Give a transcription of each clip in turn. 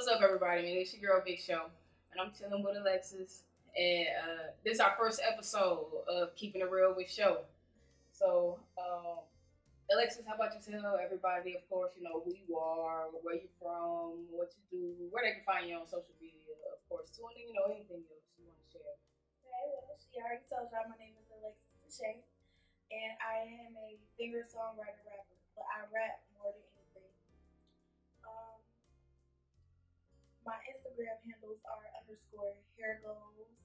What's up, everybody? Man, it's your girl Big Show, and I'm chilling with Alexis. And this is our first episode of Keeping It Real with Show. So, Alexis, how about you tell everybody, of course, who you are, where you're from, what you do, where they can find you on social media, of course, too, and anything else you want to share. Okay, well, she already told y'all my name is Alexis TASHAY, and I am a singer, songwriter, rapper, but I rap more than anything. My Instagram handles are _hair goals,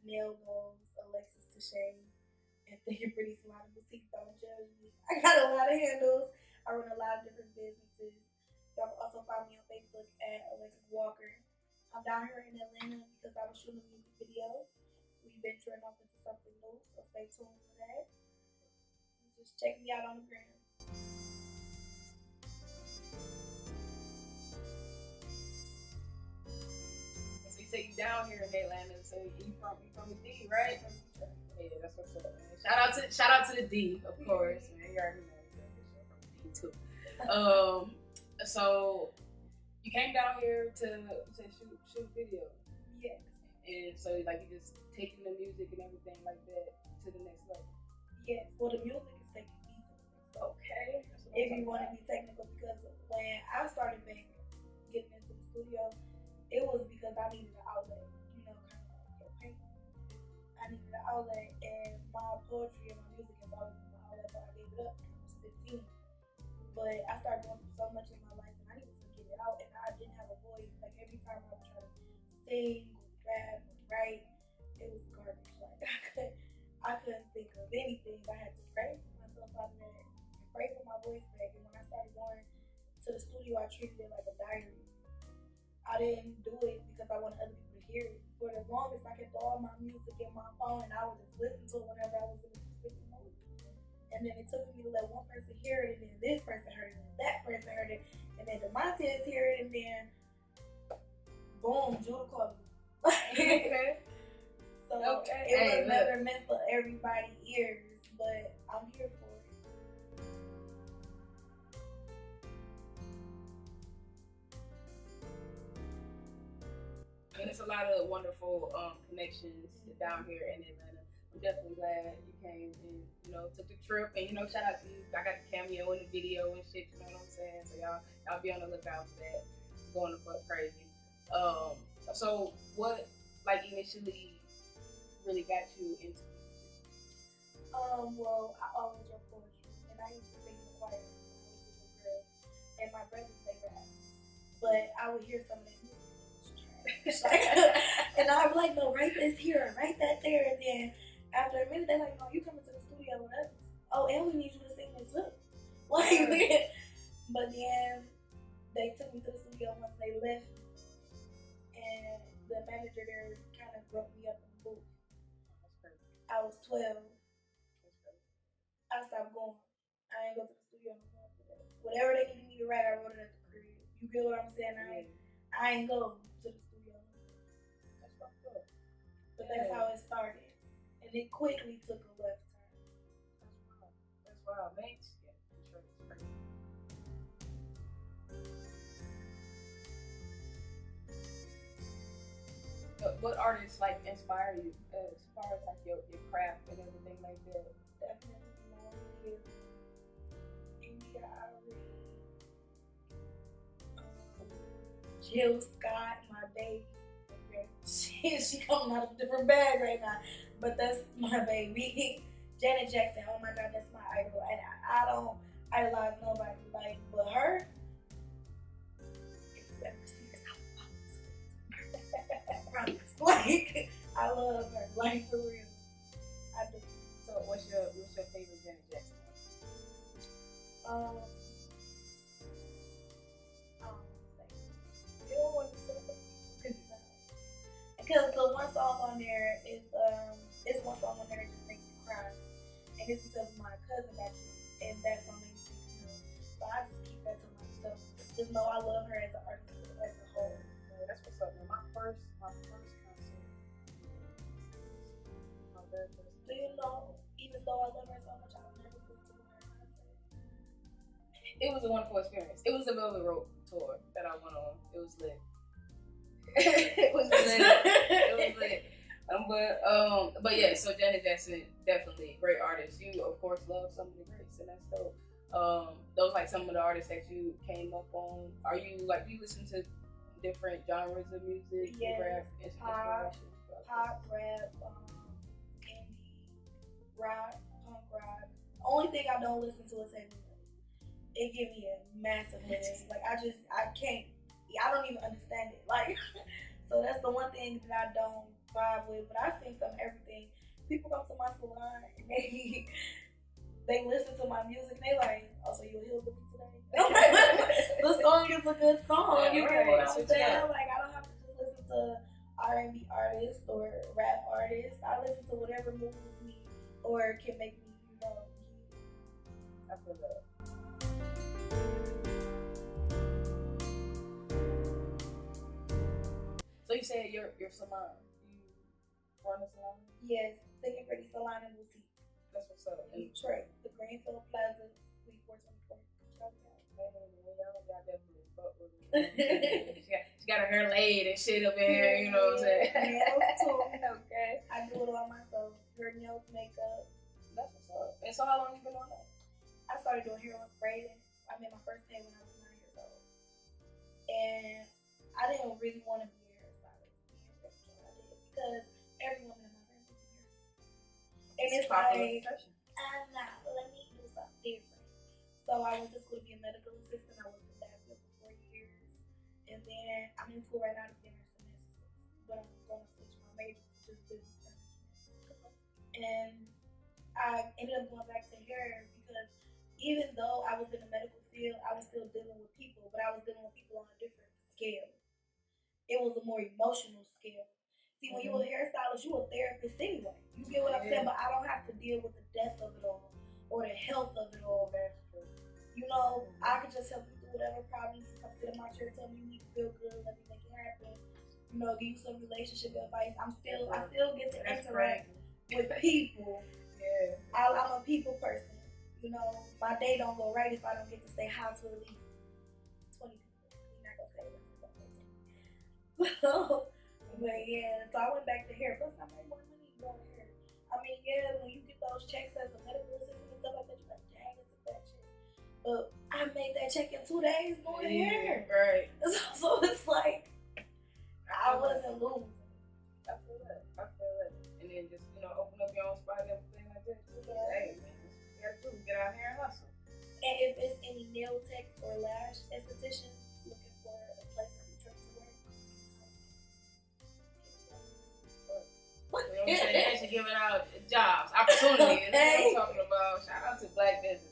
nail goals, Alexis TASHAY, and Thinking Pretty Slime Boutique. Don't judge me. I got a lot of handles. I run a lot of different businesses. Y'all can also find me on Facebook at Alexis Walker. I'm down here in Atlanta because I was shooting a music video. We've venturing off into something new, so stay tuned for that. Just check me out on the gram. So you say you down here in Atlanta, so you from the D, right? Yeah, that's what's up, man. Shout out to the D, of course, man. You already know from the D too. So you came down here to shoot video. Yes. And so like you just taking the music and everything like that to the next level. Yes. Well, the music is taking me to the next level. Okay. If you want to be technical, because when I started getting into the studio, it was because I needed an outlet. Kind of like your paint. I needed an outlet, and my poetry and my music has always been my outlet, but I gave it up when I was 15. But I started going through so much in my life, and I needed to get it out, and I didn't have a voice. Like every time I would try to sing or rap or write, it was garbage. Like I couldn't think of anything. I had to pray myself out of that and pray for my voice back. And when I started going to the studio, I treated it like a diary. I didn't do it because I wanted other people to hear it. For the longest, I kept all my music in my phone, and I would just listen to it whenever I was in a specific mood. And then it took me to let one person hear it, and then this person heard it, and that person heard it, and then the Montez hear it, and then boom, Judah called me. Okay. So okay. It was never meant for everybody's ears, but I'm here for it. And it's a lot of wonderful connections down here in Atlanta. I'm definitely glad you came and took the trip, and shout out to you. I got the cameo in the video and shit. You know what I'm saying? So y'all be on the lookout for that. It's going the fuck crazy. So what initially really got you into music? Well, I always wrote poetry, and I used to sing in the choir when I was a little girl, and my brothers they rap, but I would hear some of their music and it was trash. And I'd be like, no, write this here, write that there, and then after a minute they're like, no, you coming to the studio with us. Oh, and we need you to sing this too. But then they took me to the studio once they left, and the manager there kind of broke me up in the booth. I was 12. I stopped going. I ain't go to the studio no more after that. Whatever they needed me to write, I wrote it at the crib. You get what I'm saying? I ain't go to the studio. That's fucked up. But that's how it started. And it quickly took a left turn. That's wild. Thanks. Yeah, I'm sure it's crazy. What artists inspire you? As far as your craft and everything like that? Definitely India Ari, Jill Scott, my baby. She coming out of a different bag right now, but that's my baby. Janet Jackson, oh my God, that's my idol. And I don't idolize nobody but her. If you ever see this, I promise. I love her, for real. I do. So what's your favorite Janet Jackson? I don't want to say. Because the one song on there is it's one song on there that just makes me cry, and it's because my cousin got you, and that song makes me feel. So I just keep that to myself. Just know I love her as an artist as a whole. Yeah, that's what's up. Man. My first concert. My very first. Do you know? Even though I love her so much, I'll never go to her concert. It was a wonderful experience. It was a Velvet Rope tour that I went on. It was lit. It was lit. But yeah, so Janet Jackson, definitely a great artist. You of course love some of the greats, and that's dope. Those like some of the artists that you came up on. Are you like you listen to different genres of music? Yes, rap, pop, rap, indie, rock, punk rock. Only thing I don't listen to is heavy metal. It give me a massive headache. Like I can't. I don't even understand it. Like, so that's the one thing that I don't vibe with. But I sing some everything. People come to my salon and they listen to my music and they like, oh, so you a hillbilly today? The song is a good song. Yeah, you right. know what I'm saying? Like I don't have to just listen to R&B artists or rap artists. I listen to whatever moves me or can make me, I feel that. So you said your salon. You run a salon? Yes, Thick and Pretty Salon and Boutique. That's what's up. In Detroit, the Greenfield Plaza, Suite 424. Y'all definitely fuck with me. She got her hair laid and shit up in here, you know what I'm saying? Nails too. Okay. I do it all myself. Hair, nails, makeup. That's what's up. And so how long you been on that? I started doing hair with braiding. I made my first day when I was 9 years old. And I didn't really want to be a hairstylist. I did because every woman in my family do hair. And it's like, I'm not, let me do something different. So I went to school to be a medical assistant. I worked in that field for 4 years. And then I'm in school right now to be a nurse anesthetist. But I'm going to switch my major to just business management. And I ended up going back to hair because even though I was in the medical field, I was still dealing with people, but I was dealing with people on a different scale. It was a more emotional scale. See, when you're a hairstylist, you're a therapist anyway. You get what I'm saying? But I don't have to deal with the death of it all or the health of it all. You know, I can just help you through whatever problems you come sit in my chair, tell me you need to feel good, let me make it happen. You know, give you some relationship advice. I still get to interact with people. Yeah. I'm a people person. You know, my day don't go right if I don't get to say hi to at least 20 people. We're not gonna say that. But yeah, so I went back to hair. Plus, I made more money going hair. I mean, yeah, when you get those checks as a medical assistant and stuff like that, you're like, dang, it's a fat check. But I made that check in 2 days going to hair. Right. So it's like, I wasn't losing. I feel that. And then just, open up your own spot and everything like that. Yeah. Hey, man, that's what you gotta do. Get out here and hustle. And if it's any nail techs or lash estheticians looking for a place in Detroit to work, You know what I'm saying? They actually giving out jobs, opportunities. That's what I'm talking about. Shout out to black businesses.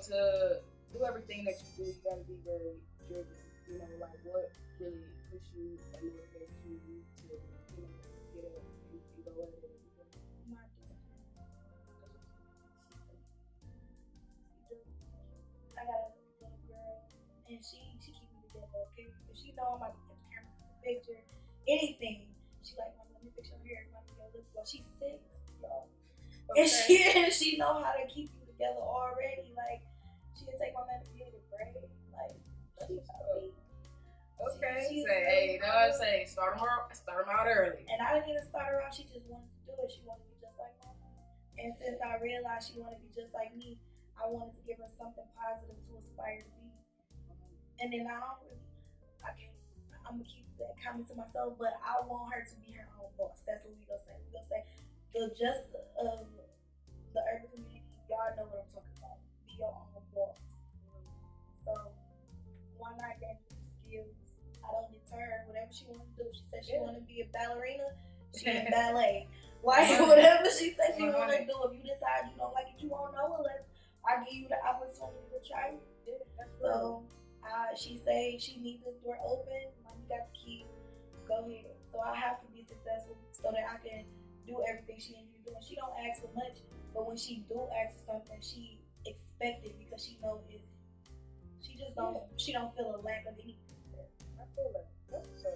To do everything that you do, you gotta be very driven. Like what really push you and motivates you to, get up and go at it. I got a little girl, and she keep me together, okay? If she know I'm about to get the camera, the picture, anything, she like, Mom, let me fix your hair, let me get your lip gloss. She's 6, y'all. Okay. And she know how to keep you together already. Like, she'll take my medicated braid. Like, she's me. Okay. Hey, you know what I'm saying? Start them out early. And I didn't even start her out. She just wanted to do it. She wanted to be just like Mama. And since I realized she wanted to be just like me, I wanted to give her something positive to aspire to be. And then I'm gonna keep that comment to myself, but I want her to be her own boss. That's what we gonna say. We gonna say the urban community. Y'all know what I'm talking about. Be your own boss. So why not get the skills? I don't deter her. Whatever she wants to do. She said she want to be a ballerina. She in ballet. Like whatever she said she want to do. If you decide you don't like it, you won't know unless I give you the opportunity to try it. So she say she needs this door open. Mommy got the key. Go ahead. So I have to be successful so that I can do everything she needs to do. And she don't ask for much, but when she do ask for something, she expect it because she knows it. She just don't. She don't feel a lack of anything. I feel like that's so.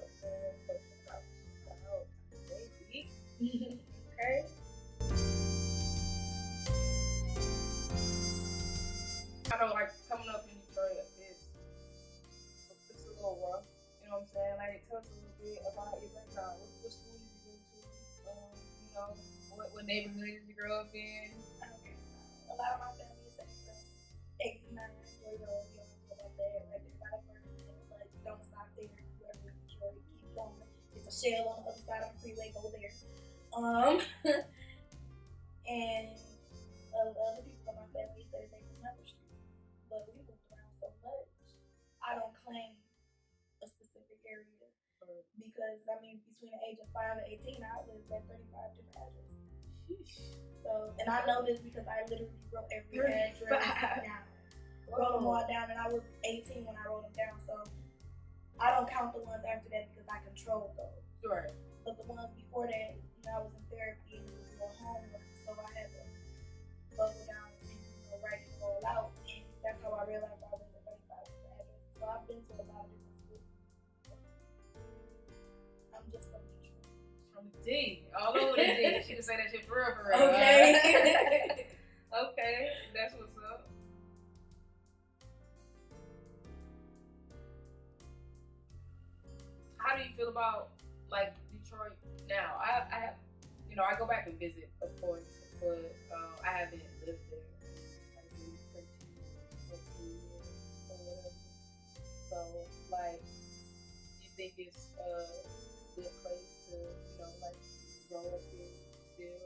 Okay. I know, like, coming up in Detroit it's a little rough. You know what I'm saying? Like, tell us a little bit about your background. What school did you go to? You know, what neighborhood did you grow up in? Okay. A lot of my family is saying from 89, Joy Road, you don't know about that. Like, everybody learning it, like, don't stop there. Whoever in Detroit, keep going. It's a shell on the other side of the freeway, go there. And other people in my family say they remember street, but we moved around so much. I don't claim a specific area because I mean between the age of 5 and 18, I lived at 35 different addresses. So, and I know this because I literally wrote every address down. Wrote them all down, and I was 18 when I wrote them down. So I don't count the ones after that because I controlled those. Sure. But the ones before that, you know, I was in therapy and it was more homework, so I had to buckle down and write it all out. And that's how I realized I was at 35 different addresses. So I've been to a lot of different schools. I'm just from Detroit. From the D. All over the D. She can say that shit for real. Okay. Okay. That's what's up. How do you feel about, like, Detroit now? I have, you know, I go back and visit, of course, but I haven't lived there like maybe 13, 14 years or whatever. So, like, you think it's a good place to, you know, like, grow up in still,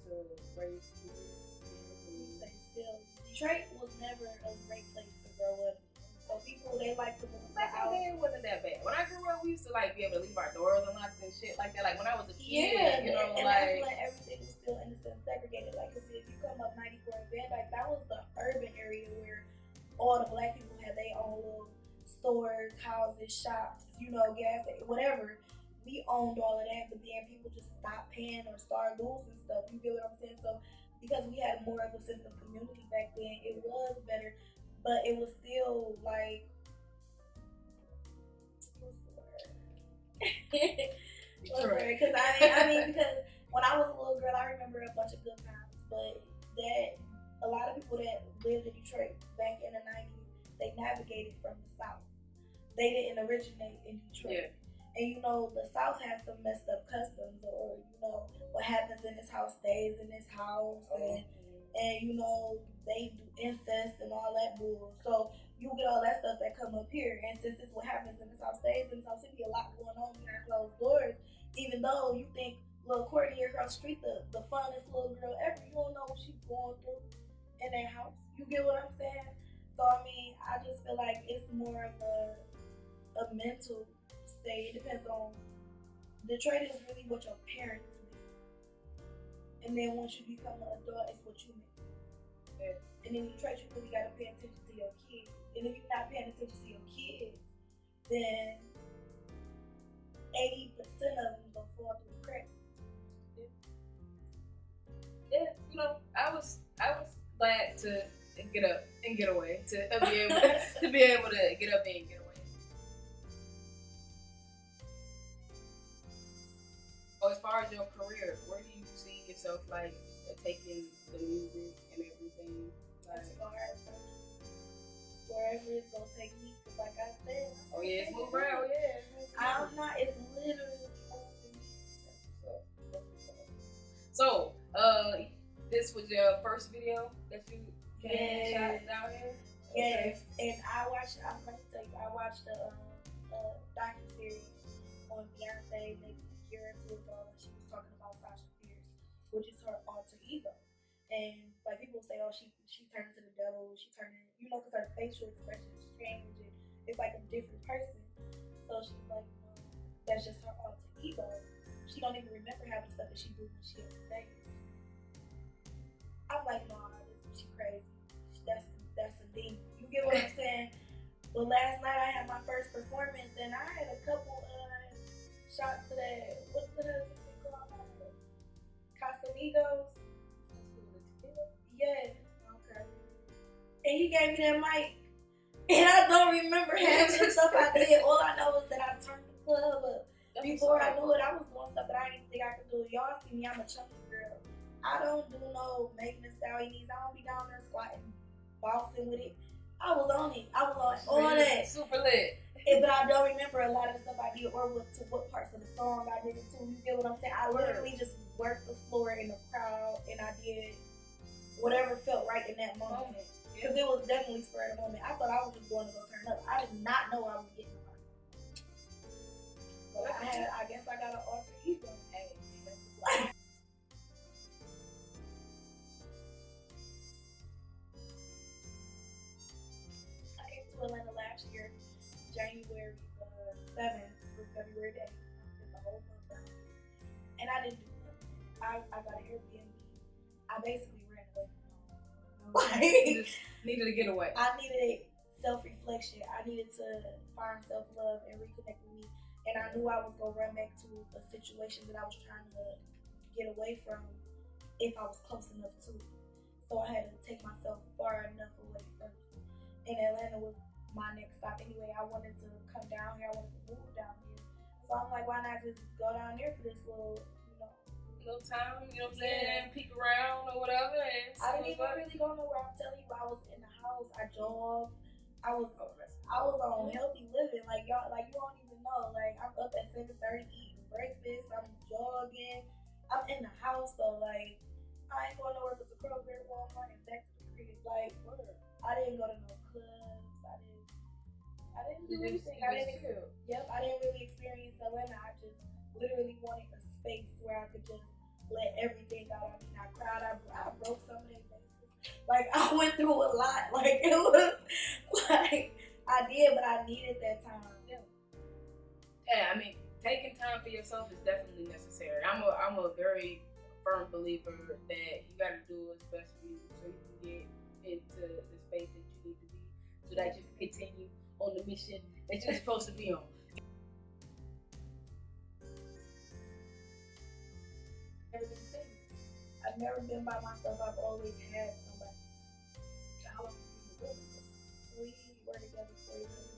to raise kids in? Say still, Detroit was never a great place to grow up. So people, they like to move out. It wasn't that bad. When I grew up, we used to like be able to leave our doors unlocked and shit like that. Like when I was a kid, Yeah, you know, and like that's when everything was still innocent, segregated. Like, cause if you come up 94 and Van Dyke, that was the urban area where all the black people had their own little stores, houses, shops, you know, gas, whatever. We owned all of that, but then people just stopped paying or started losing stuff. You get what I'm saying? So because we had more of a sense of community back then, it was better. But it was still like, what's the word? Because I mean, because when I was a little girl, I remember a bunch of good times. But that a lot of people that lived in Detroit back in the 90s, they navigated from the South. They didn't originate in Detroit. Yeah. And you know, the South has some messed up customs, or you know, what happens in this house stays in this house, and you know, they do incest and all that bull. So you get all that stuff that come up here, and since this is what happens in this house stays in this house, city, a lot going on behind closed doors. Even though you think little Courtney across the street, the funnest little girl ever, you don't know what she's going through in that house. You get what I'm saying? So I mean, I just feel like it's more of a mental state. It depends on, Detroit is really what your parents do, and then once you become an adult, it's what you make. And then in Detroit, you really gotta pay attention to your kids. And if you're not paying attention to your kids, then 80% of them gonna fall through the cracks. Yeah, you know, I was glad to get up and get away, to be able to get up and get away. Oh, as far as your career, where do you see yourself like taking the music and everything? As far as wherever it's gonna take me, because like I said, oh yeah, it's move around, yeah. I'm not. It's literally moving. So, this was your first video that you shot down here? Yes, and I watched. Let me tell you, I watched a docuseries on Beyonce maybe a year or two ago, and she was talking about Sasha Fierce, which is her alter ego. And like people say, oh, she turned into the devil. She turned, you know, because her facial expressions change, and it's like a different person. So she's like, no, that's just her alter ego. She don't even remember half the stuff that she do when she on stage. I'm like, nah, she crazy. That's a demon. You get what I'm saying? But last night I had my first performance, and I had a couple shots to that. What's the hell is it called? Casamigos. Yeah. Okay. And he gave me that mic, and I don't remember half the stuff I did. All I know is that I turned the club up. Before I knew it, I was doing stuff that I didn't even think I could do. Y'all see me, I'm a chunky girl. I don't do no making a Stallion knees. I don't be down there squatting. bouncing with it. I was on it. I was on all that. Super lit. But I don't remember a lot of the stuff I did or what parts of the song I did it to. You get what I'm saying? I literally just worked the floor in the crowd and I did whatever felt right in that moment. Because it was definitely spur of the moment. I thought I was just going to go turn up. I did not know I was getting on. But I guess I got an alter ego. Hey, I came to Atlanta last year, January 7th through February 8th. I spent the whole month down here. And I didn't do nothing. I got an Airbnb. I basically ran away from home. Like, needed to get away. I needed self-reflection. I needed to find self-love and reconnect with me. And I knew I was going to run back to a situation that I was trying to get away from if I was close enough to it. So I had to take myself far enough away from it. And Atlanta was my next stop anyway. I wanted to come down here. I wanted to move down here. So I'm like, why not just go down there for this little time, you know what I'm saying? Peek around or whatever. And I didn't even really go nowhere. I'm telling you, I was in the house. I jogged. I was on healthy living. Like y'all, like you don't even know. Like I'm up at 7:30 eating breakfast. I'm jogging. I'm in the house though. Like I ain't going nowhere but the Kroger, Walmart, and back to the crib. Like I didn't go to no clubs. I didn't do anything. I didn't really experience Atlanta. I just literally wanted a space where I could just let everything out. I mean, I cried. I broke some of their faces. Like I went through a lot. Like it was like I did, but I needed that time. Yeah, I mean, taking time for yourself is definitely necessary. I'm a very firm believer that you got to do what's best for you so you can get into the space that you need to be, so that you can continue on the mission that you're supposed to be on. I've never been by myself. I've always had somebody. How long have you been together? We were together 4 years.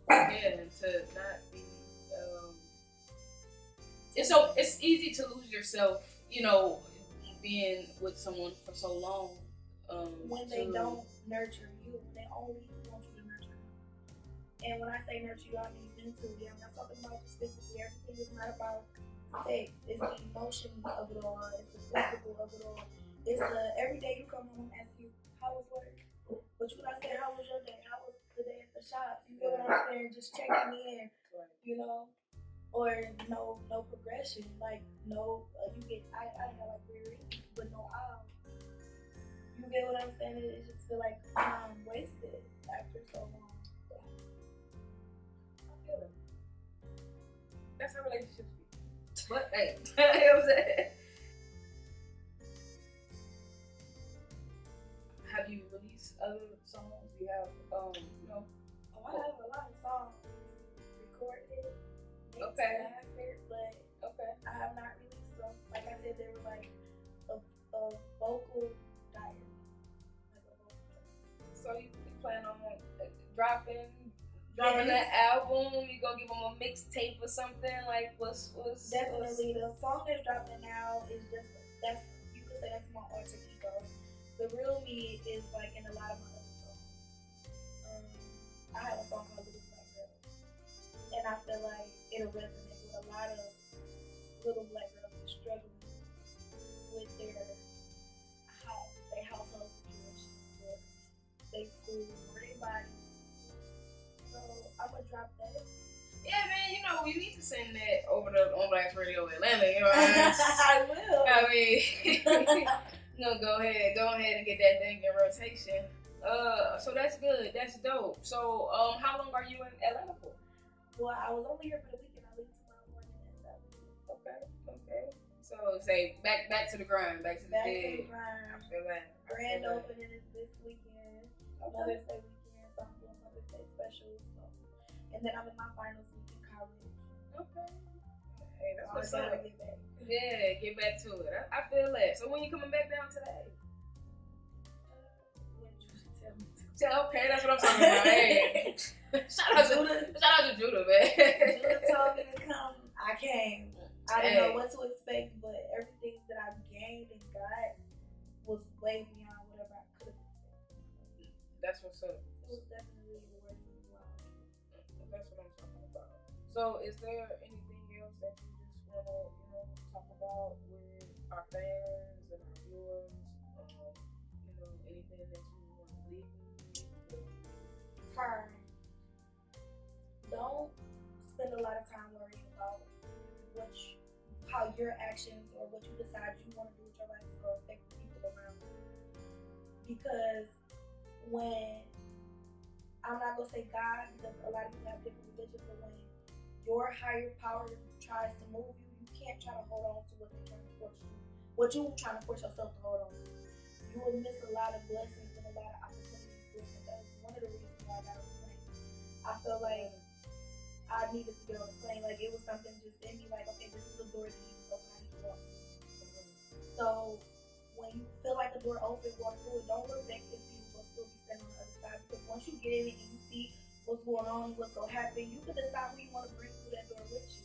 Yeah, and to not be. It's easy to lose yourself, you know, being with someone for so long. When they don't nurture you, they only want you to nurture them. And when I say nurture you, I mean mentally. I'm not talking about just physically. Everything is not about sex. It's the emotion of it all. It's the physical of it all. It's the every day you come home and ask you, how was work? But you not say, how was your day? How was the day at the shop? You know what I'm saying? Just checking in, you know? Or no progression. Like, no, you get, I got like 3 reasons, but no out. You get what I'm saying? It just feel like time wasted after so long. I feel it. That's how relationships be. But hey, you know what I'm saying? Have you released other songs? You have, you know? Oh, I have a lot of songs recorded. Okay. But I have not released them. Like I said, they were like a vocal diary. So you plan on dropping that album? You gonna give them a mixtape or something? Like what's definitely the song that's dropping now is just that's you could say that's my alter ego. The real me is like in a lot of my other songs. I have a song called Little Black Girl, and I feel like it'll resonate with a lot of little black girls that struggle with their household situation, or their school, or their body. So I'm gonna drop that. Yeah, man, you know, you need to send that over to On Blast Radio Atlanta, you know what I mean? I will. I mean, you know, go ahead and get that thing in rotation. So that's good, that's dope. So, how long are you in Atlanta for? Well, I was only here for the weekend. I leave tomorrow morning at 7. Okay. So say back to the grind, back to the bed. grind. I feel that. Grand opening is this weekend. Okay. Mother's Day weekend, so I'm doing Mother's Day specials. So. And then I'm in my finals week in college. Okay. Hey, that's what's so up. Get back. Yeah, get back to it. I feel that. So when you coming back down today? When you tell me to. Okay, that's what I'm talking about. Hey. Shout out to Judah, man. Judah told me to come. I came. I didn't know what to expect, but everything that I've gained and got way beyond whatever I could have been. That's what's up. It was definitely worth it. Wow. That's what I'm talking about. So, is there anything else that you just want to, talk about with our fans and our viewers? Anything that you want to leave with? Time. Don't spend a lot of time worrying about how your actions or what you decide you want to do with your life is going to affect the people around you. Because when, I'm not going to say God, because a lot of people have different religions, but when your higher power tries to move you, you can't try to hold on to what they're trying to force you. What you're trying to force yourself to hold on to. You will miss a lot of blessings and a lot of opportunities doing it. That's one of the reasons why I got on the plane. I felt like I needed to get on the plane. Like it was something just in me, like, okay, this is the door that needs to open. I need to walk through. So when you feel like the door open, walk through it. Don't look back and see what's still be standing on the other side. Because once you get in it and you see what's going on, what's going to happen, you can decide who you want to bring through that door with you.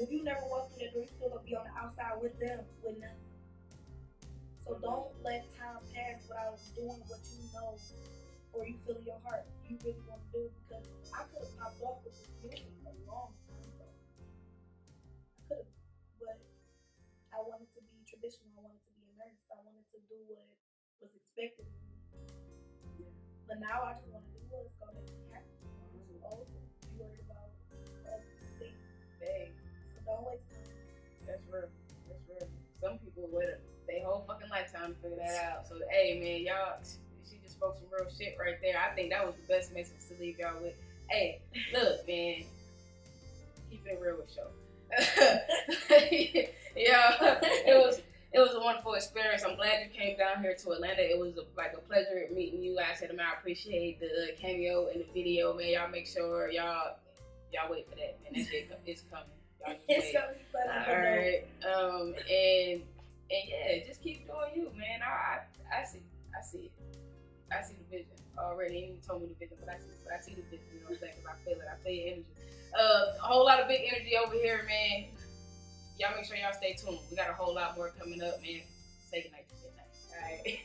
If you never walk through that door, you're still going to be on the outside with them, with nothing. So don't let time pass without doing what you know or you feel in your heart you really want to do, because I could have popped off with this music a long time ago. I could have, but I wanted to be traditional. I wanted to be a nurse. I wanted to do what was expected of me. But now I just want to do what's going to make me happy. I'm too old to be worried about other things. Dang. So don't waste time. That's real. That's real. Some people wait their whole fucking lifetime to figure that out. So, hey, man, y'all, she just spoke some real shit right there. I think that was the best message to leave y'all with. Hey, look, man, keep it real with y'all. Yeah, it was a wonderful experience. I'm glad you came down here to Atlanta. It was like a pleasure meeting you. Like I said, I appreciate the cameo in the video, man. Y'all make sure y'all wait for that, man. That shit is coming. Y'all just It's wait. gonna be funny. All right. And yeah, just keep doing you, man. I see it. I see the vision already. You ain't told me the vision, but I see the vision. You know what I'm saying? Because I feel it. I feel your energy. A whole lot of big energy over here, man. Y'all make sure y'all stay tuned. We got a whole lot more coming up, man. Say goodnight to goodnight. All right.